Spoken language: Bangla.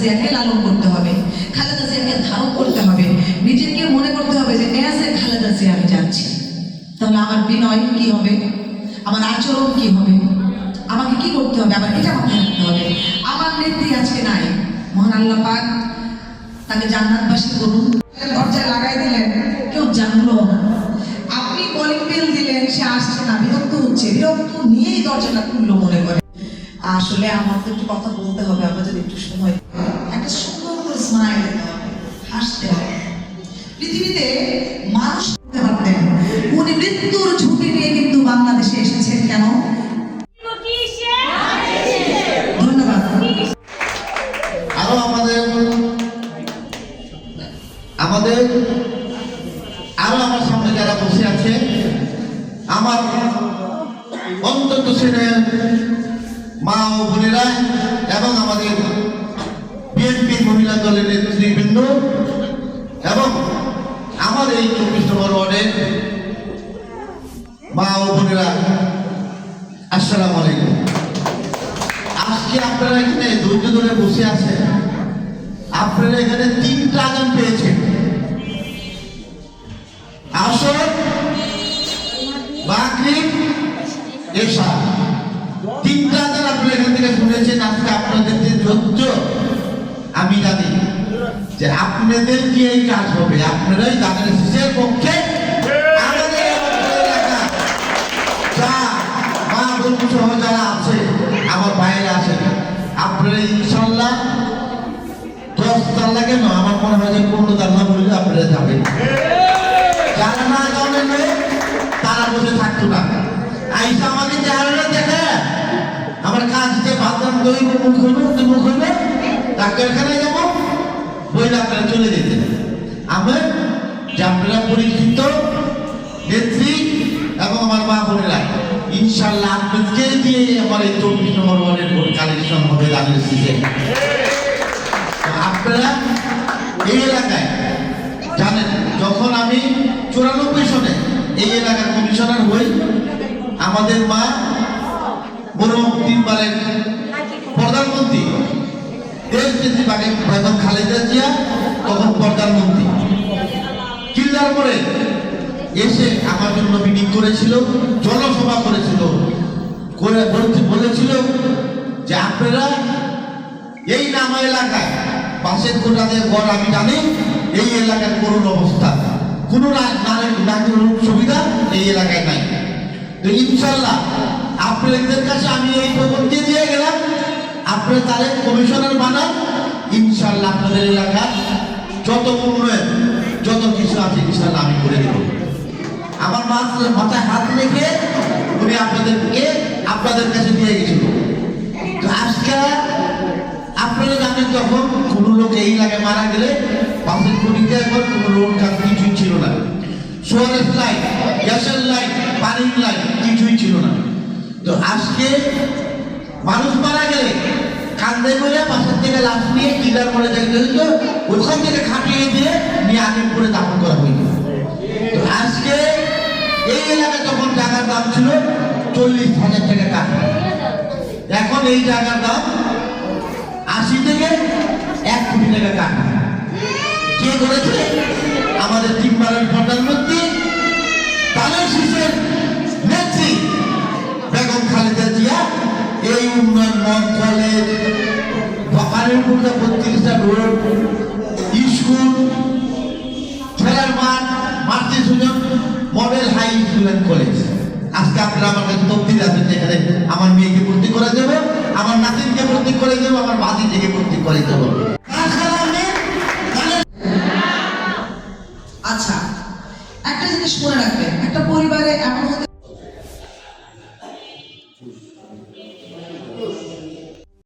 জিয়াকে লালন করতে হবে, খালেদা জিয়াকে ধারণ করতে হবে, নিজেকে মনে করতে হবে যে এসে খালেদা জিয়া আমি যাচ্ছি। তাহলে আমার বিনয় কি হবে, আমার আচরণ কি হবে, আমাকে কি করতে হবে, আবার এটা মাথায় রাখতে হবে। আমার নেত্রী আজকে নাই, মহান আল্লাহ পাক তাকে জান্নাতবাসী করুন। দরজায় লাগাই দিলেন, কেউ জানলো না। আপনি কলিং বেল দিলেন, সে আসছে না, বিরক্ত হচ্ছে, বিরক্ত নিয়েই দরজাটা খুললো মনে করে। আসলে আমাদের একটু কথা বলতে হবে, আমরা যদি একটু সময়, একটা সুন্দর করে স্মাইল দিতে হবে, হাসতে হবে। পৃথিবীতে মানুষ করতে পারতেন, উনি মৃত্যুর ঝুঁকি নিয়ে কিন্তু বাংলাদেশে এসেছেন। কেন? ধন্যবাদ। আরো আমার সামনে যারা বসে আছে, আমার অন্তত শ্রেণীর মা ও বোনেরা এবং আমাদের বিএনপি মহিলা দলের নেতৃবৃন্দ এবং আমার এই 24 নম্বর ওয়ার্ডের মা ও বোনেরা, আসসালামু আলাইকুম। আজকে আপনারা এখানে ধৈর্য ধরে বসে আছেন, আপনারা এখানে 3টা আযান পেয়েছেন, আসর, মাগরিব, এশা। 3টা আযান আপনারা এখান থেকে শুনেছেন। আজকে আপনাদের যে ধৈর্য, আমি জানি যে আপনাদের কি এই কাজ হবে, আপনারাই জানেন শেষের পক্ষে আমাদের এলাকা যা মা বোন সহ যারা আছে, আমার বাইরে আছে, আপনারা ইনশাল্লাহ 10 তাল্লা কেন, আমার মনে হয় যে 15 তাল্লা বললে আপনারা যাবেন। যারা না যাবেন তারা বসে থাকতো না, আইসা আমাকে চেহারাটা দেখে আমার কাজ যে বাদাম দই মুখ হইবে ডাক্তারখানায় যাবো বইলে আপনারা চলে যেতেন। আমরা যে আপনারা পরিচিত নেত্রী এবং আমার মা বোনেরা, ইনশাল্লাহ আপনাদেরকে দিয়ে আমার এই 24 নম্বর ওয়ার্ডের ভোট কালেকশন হবে জানিয়েছে। আপনারা এই এলাকায় জানেন, যখন আমি 94 সনে এই এলাকার কমিশনার হই, আমাদের মা মরহুম 3 বারের প্রধানমন্ত্রী দেশনেত্রী বেগম খালেদা জিয়া তখন প্রধানমন্ত্রী কিল্লার পরে এসে আমার জন্য মিটিং করেছিল, জনসভা করেছিল, বলেছিল যে আপনারা এই নামা এলাকায় পাশের কোটাদের ঘর, আমি জানি এই এলাকার করুণ অবস্থা, কোনো সুবিধা এই এলাকায় নাই। তো ইনশাল্লাহ আপনাদের কাছে আমি এই প্রবন্ধ দিয়ে গেলাম, আপনারা তাহলে কমিশনার বানান, ইনশাল্লাহ আপনাদের এলাকার যত উন্নয়ন যত কিছু আছে ইনশাল্লাহ আমি করে দেব। আমার মাথায় হাত রেখে উনি আপনাদের কাছে দিয়ে গেছিল। তো আজকে আপনারা জানেন, যখন কোনো লোক এই এলাকায় মারা গেলে বাসের খুঁটিতে একবার কোনো লোক কিছুই ছিল না, সোয়ারের লাইন, গ্যাসের লাইন, পানির লাইন কিছুই ছিল না। তো আজকে মানুষ মারা গেলে কান্দে করে পাশের থেকে লাশ নিয়ে কিলার মরে যাইতে হইতো, ওইখান থেকে খাটিয়ে দিয়ে নিয়ে আজিমপুরে দাফন করা হইত। তো আজকে এই এলাকায় তখন টাকার দাম ছিল 40,000 টাকা কাঠা, এখন এই টাকার দাম 80 থেকে 1 কোটি টাকা কাঠা। কে করেছে? আমাদের 3 বারের প্রধানমন্ত্রী তাদের শীষের নেত্রী বেগম খালেদা জিয়া এই উন্নয়ন, মঠ, কলেজ, দোকানের মধ্যে 32টা রোড, স্কুল, খেলার মাঠ, মাতৃ সুজন, model high school and college. আজকে আপনারা আমার কাছে তথ্য আছেন, যেখানে আমার মেয়েকে ভর্তি করে দেবো, আমার নাতিনকে ভর্তি করে দেবো, আমার ভাতিজিকে ভর্তি করে দেবো। আচ্ছা, একটা জিনিস মনে রাখবেন, একটা পরিবারে এমন